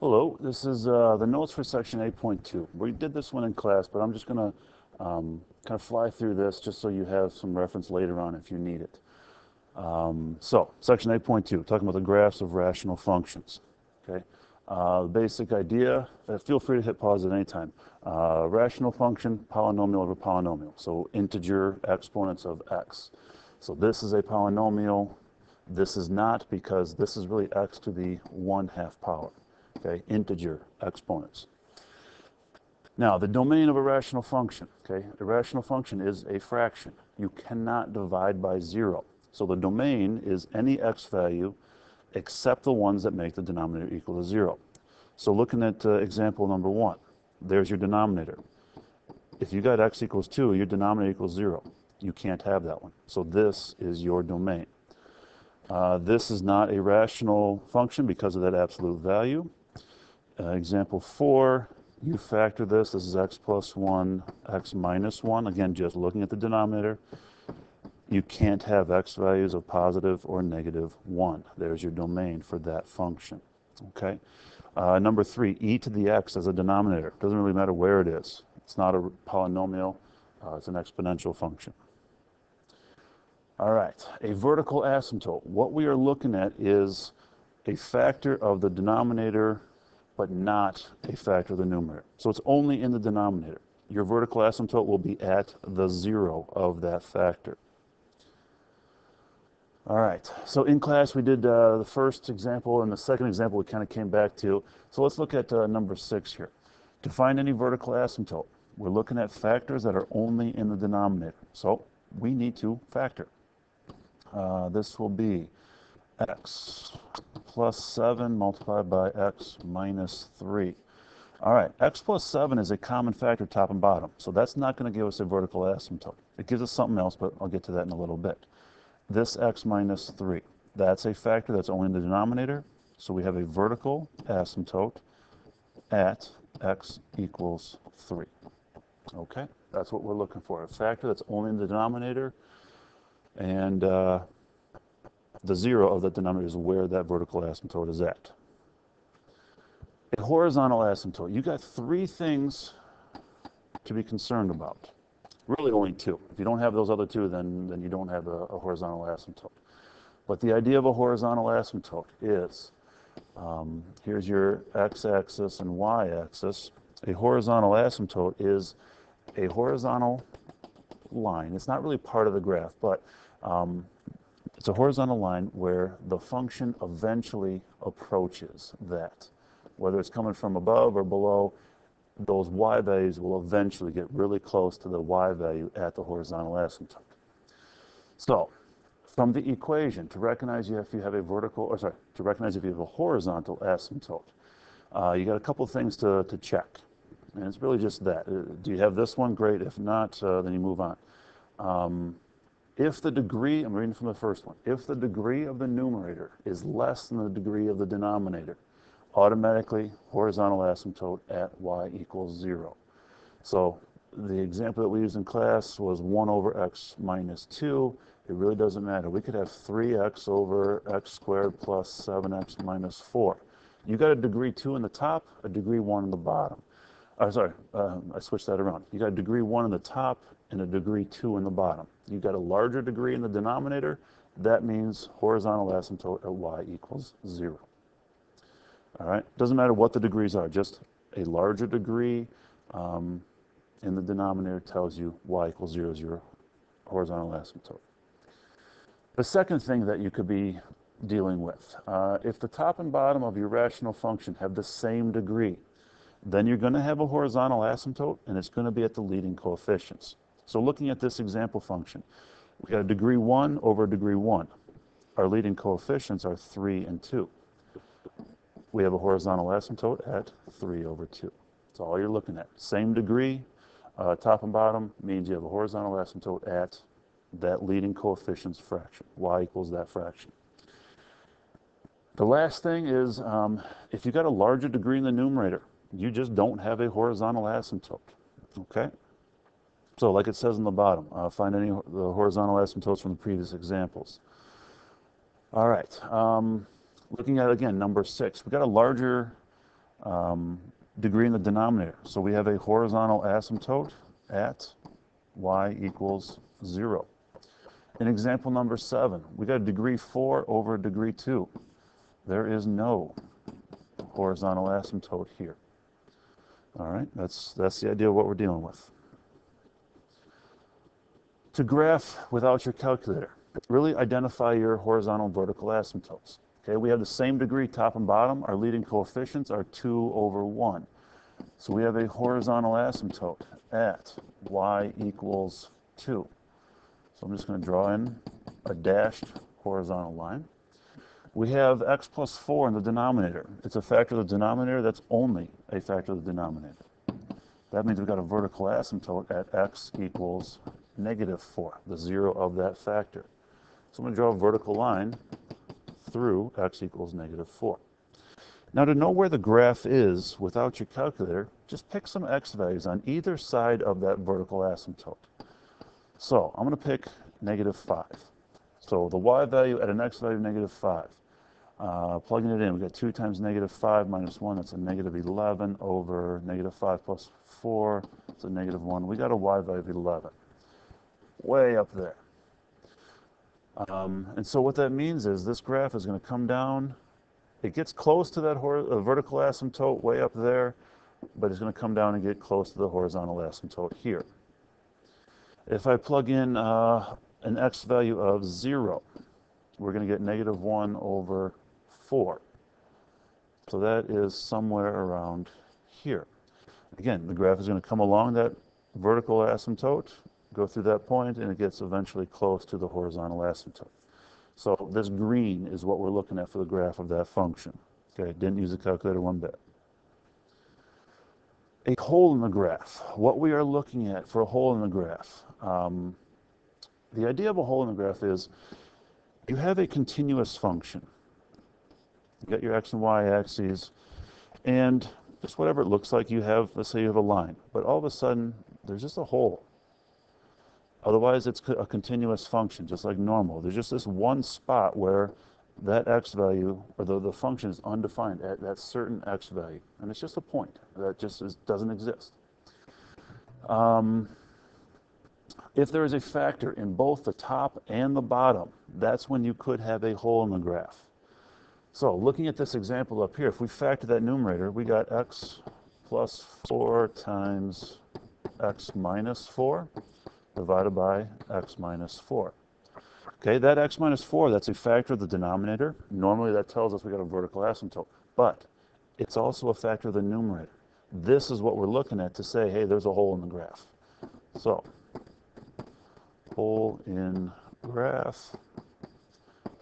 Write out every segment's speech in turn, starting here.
Hello, this is the notes for section 8.2. We did this one in class, but I'm just going to kind of fly through this just so you have some reference later on if you need it. So, section 8.2, talking about the graphs of rational functions. Okay, the basic idea, feel free to hit pause at any time. Rational function, polynomial over polynomial. So, integer exponents of x. So, this is a polynomial. This is not, because this is really x to the 1/2 power. Okay, integer exponents. Now, the domain of a rational function, okay, a rational function is a fraction. You cannot divide by 0. So the domain is any x value except the ones that make the denominator equal to 0. So looking at example number 1, there's your denominator. If you got x equals 2, your denominator equals 0. You can't have that one. So this is your domain. This is not a rational function because of that absolute value. Example 4, you factor this. This is x plus 1, x minus 1. Again, just looking at the denominator. You can't have x values of positive or negative 1. There's your domain for that function. Okay. Number 3, e to the x as a denominator. Doesn't really matter where it is. It's not a polynomial. It's an exponential function. All right. A vertical asymptote. What we are looking at is a factor of the denominator, but not a factor of the numerator. So it's only in the denominator. Your vertical asymptote will be at the 0 of that factor. All right, so in class we did the first example, and the second example we kind of came back to. So let's look at number 6 here. To find any vertical asymptote, we're looking at factors that are only in the denominator. So we need to factor. This will be x plus 7 multiplied by x minus 3. All right, x plus 7 is a common factor top and bottom, so that's not going to give us a vertical asymptote. It gives us something else, but I'll get to that in a little bit. This x minus 3, that's a factor that's only in the denominator, so we have a vertical asymptote at x equals 3. Okay, that's what we're looking for, a factor that's only in the denominator, and the 0 of that denominator is where that vertical asymptote is at. A horizontal asymptote. You got 3 things to be concerned about. Really only 2. If you don't have those other 2, then you don't have a horizontal asymptote. But the idea of a horizontal asymptote is, here's your x-axis and y-axis. A horizontal asymptote is a horizontal line. It's not really part of the graph, but it's a horizontal line where the function eventually approaches that. Whether it's coming from above or below, those y values will eventually get really close to the y value at the horizontal asymptote. So, from the equation, to recognize if you have a horizontal asymptote, you got a couple things to check. And it's really just that. Do you have this one? Great. If not, then you move on. If the degree, I'm reading from the first one, if the degree of the numerator is less than the degree of the denominator, automatically horizontal asymptote at y equals 0. So the example that we used in class was 1 over x minus 2. It really doesn't matter. We could have 3x over x squared plus 7x minus 4. You got a degree 2 in the top, a degree 1 in the bottom. I switched that around. You got a degree 1 in the top and a degree 2 in the bottom. You got a larger degree in the denominator. That means horizontal asymptote at y equals 0. All right, doesn't matter what the degrees are, just a larger degree in the denominator tells you y equals 0 is your horizontal asymptote. The second thing that you could be dealing with, if the top and bottom of your rational function have the same degree, then you're going to have a horizontal asymptote, and it's going to be at the leading coefficients. So looking at this example function, we got a degree 1 over degree 1. Our leading coefficients are 3 and 2. We have a horizontal asymptote at 3 over 2. That's all you're looking at. Same degree, top and bottom, means you have a horizontal asymptote at that leading coefficients fraction. Y equals that fraction. The last thing is, if you got a larger degree in the numerator, you just don't have a horizontal asymptote. Okay? So like it says in the bottom, find any of the horizontal asymptotes from the previous examples. All right. Looking at, again, number 6, we got a larger Degree in the denominator. So we have a horizontal asymptote at y equals 0. In example number 7, we got a degree 4 over degree 2. There is no horizontal asymptote here. All right, that's the idea of what we're dealing with. To graph without your calculator, really identify your horizontal and vertical asymptotes. Okay, we have the same degree top and bottom. Our leading coefficients are 2 over 1. So we have a horizontal asymptote at y equals 2. So I'm just going to draw in a dashed horizontal line. We have x plus 4 in the denominator. It's a factor of the denominator. That's only a factor of the denominator. That means we've got a vertical asymptote at x equals negative 4, the 0 of that factor. So I'm going to draw a vertical line through x equals negative 4. Now, to know where the graph is without your calculator, just pick some x values on either side of that vertical asymptote. So I'm going to pick negative 5. So the y value at an x value of negative 5. Plugging it in, we got 2 times negative 5 minus 1, that's a negative 11 over negative 5 plus 4, it's a negative 1. We got a y value of 11, way up there. And so what that means is this graph is going to come down. It gets close to that vertical asymptote way up there, but it's going to come down and get close to the horizontal asymptote here. If I plug in an x value of 0, we're going to get negative 1 over 4. So that is somewhere around here. Again, the graph is going to come along that vertical asymptote, go through that point, and it gets eventually close to the horizontal asymptote. So this green is what we're looking at for the graph of that function. Okay, didn't use a calculator one bit. A hole in the graph. What we are looking at for a hole in the graph. The idea of a hole in the graph is you have a continuous function. You got your x and y axes, and just whatever it looks like you have, let's say you have a line, but all of a sudden there's just a hole. Otherwise, it's a continuous function, just like normal. There's just this one spot where that x value, or the function is undefined at that certain x value. And it's just a point that just doesn't exist. If there is a factor in both the top and the bottom, that's when you could have a hole in the graph. So looking at this example up here, if we factor that numerator, we got x plus 4 times x minus 4. Divided by x minus 4. Okay, that x minus 4, that's a factor of the denominator. Normally that tells us we got a vertical asymptote, but it's also a factor of the numerator. This is what we're looking at to say, hey, there's a hole in the graph. So, hole in graph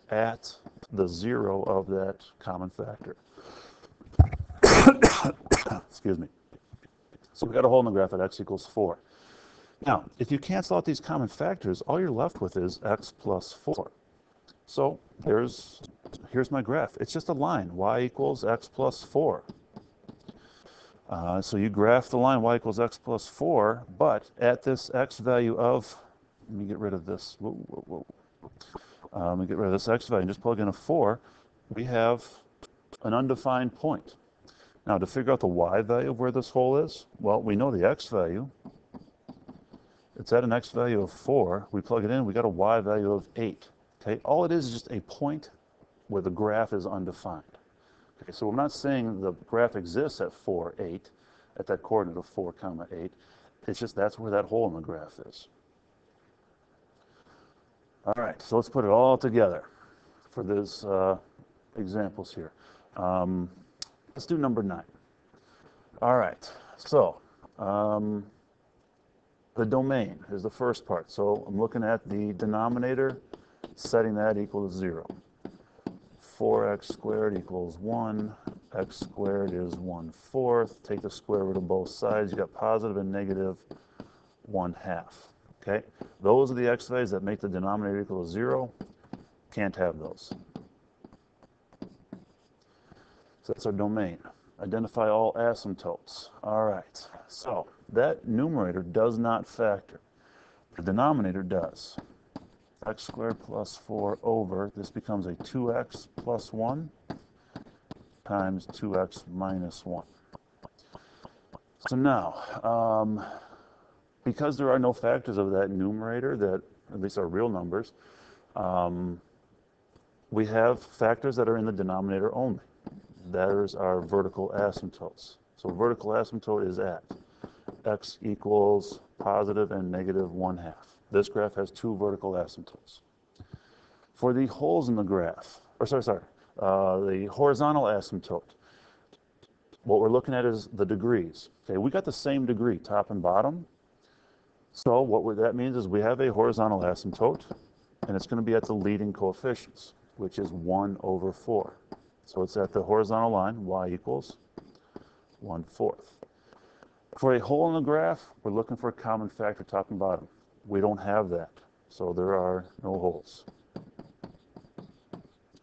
at the 0 of that common factor. Excuse me. So we got a hole in the graph at x equals 4. Now, if you cancel out these common factors, all you're left with is x plus 4. So here's my graph. It's just a line, y equals x plus 4. So you graph the line y equals x plus 4, but at this x value of, let me get rid of this. Let me get rid of this x value and just plug in a 4. We have an undefined point. Now, to figure out the y value of where this hole is, well, we know the x value. It's at an x value of 4. We plug it in, we got a y value of 8. Okay, all it is just a point where the graph is undefined. Okay, so we're not saying the graph exists at 4, 8, at that coordinate of 4, 8. It's just that's where that hole in the graph is. All right, so let's put it all together for these examples here. Let's do number 9. All right, so the domain is the first part. So I'm looking at the denominator, setting that equal to 0. 4x squared equals 1. X squared is 1/4. Take the square root of both sides. You got positive and negative 1/2. Okay? Those are the x values that make the denominator equal to 0. Can't have those. So that's our domain. Identify all asymptotes. All right. So that numerator does not factor. The denominator does. X squared plus 4 over, this becomes a 2x plus 1. times 2x minus 1. So now, because there are no factors of that numerator that at least are real numbers, we have factors that are in the denominator only. Those are vertical asymptotes. So vertical asymptote is at x equals positive and negative 1/2. This graph has two vertical asymptotes. For the holes in the graph, the horizontal asymptote, what we're looking at is the degrees. Okay, we got the same degree, top and bottom. So what that means is we have a horizontal asymptote, and it's going to be at the leading coefficients, which is 1/4. So it's at the horizontal line, y equals 1/4. For a hole in the graph, we're looking for a common factor top and bottom. We don't have that, so there are no holes.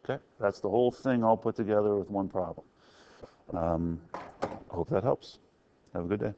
Okay, that's the whole thing all put together with one problem. I hope that helps. Have a good day.